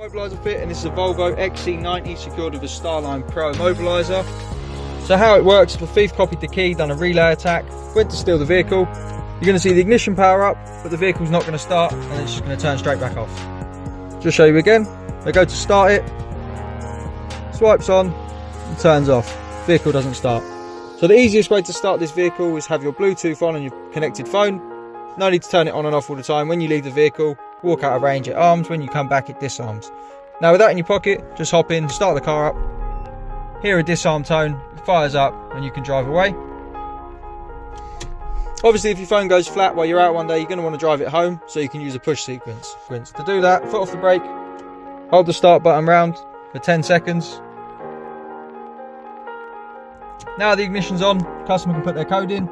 Immobiliser fit, and this is a Volvo XC90 secured with a Starline Pro immobiliser. So how it works, if a thief copied the key, done a relay attack, went to steal the vehicle, you're going to see the ignition power up, but the vehicle's not going to start, and it's just going to turn straight back off. Just show you again. They go to start it, swipes on, and turns off. Vehicle doesn't start. So the easiest way to start this vehicle is have your Bluetooth on your connected phone. No need to turn it on and off all the time. When you leave the vehicle, walk out of range, it arms. When you come back, it disarms. Now with that in your pocket, just hop in, start the car up, hear a disarm tone, it fires up, and you can drive away. Obviously, if your phone goes flat while you're out one day, you're going to want to drive it home, so you can use a push sequence. To do that, foot off the brake, hold the start button round for 10 seconds. Now the ignition's on, customer can put their code in.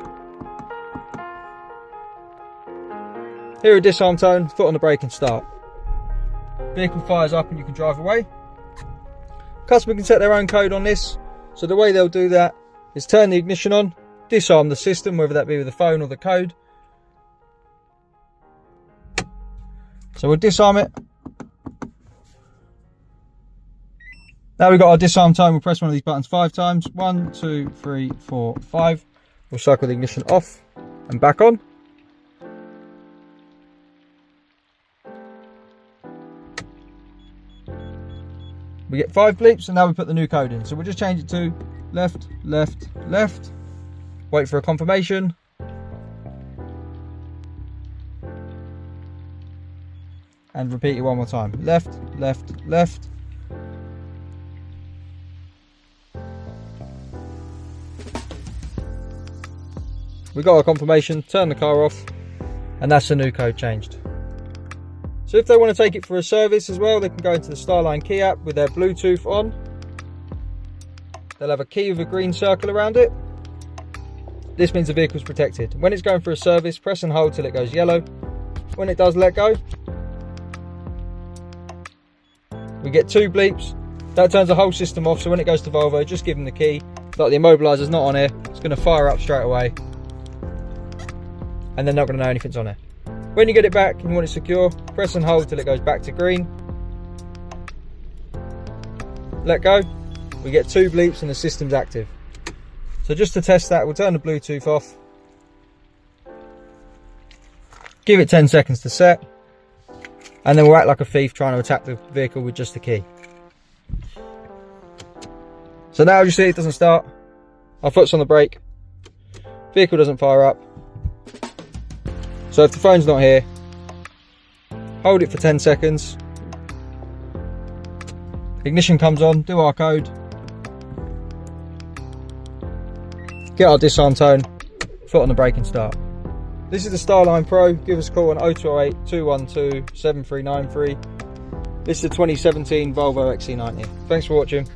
Hear a disarm tone, foot on the brake and start. Vehicle fires up and you can drive away. Customer can set their own code on this. So the way they'll do that is turn the ignition on, disarm the system, whether that be with the phone or the code. So we'll disarm it. Now we've got our disarm tone, we'll press one of these buttons 5 times. 1, 2, 3, 4, 5. We'll cycle the ignition off and back on. We get 5 bleeps, and now we put the new code in. So we'll just change it to left, left, left. Wait for a confirmation. And repeat it one more time. Left, left, left. We got our confirmation, turn the car off, and that's the new code changed. So if they want to take it for a service as well, they can go into the Starline key app with their Bluetooth on. They'll have a key with a green circle around it. This means the vehicle's protected. When it's going for a service, press and hold till it goes yellow. When it does let go, we get 2 bleeps. That turns the whole system off, so when it goes to Volvo, just give them the key. Like the immobiliser's not on here, it's going to fire up straight away. And they're not going to know anything's on there. When you get it back and you want it secure, press and hold till it goes back to green. Let go. We get 2 bleeps and the system's active. So just to test that, we'll turn the Bluetooth off. Give it 10 seconds to set. And then we'll act like a thief trying to attack the vehicle with just the key. So now you see it doesn't start. Our foot's on the brake. Vehicle doesn't fire up. So if the phone's not here, hold it for 10 seconds. Ignition comes on, do our code. Get our disarm tone, foot on the brake and start. This is the Starline Pro. Give us a call on 0208 212 7393. This is the 2017 Volvo XC90. Thanks for watching.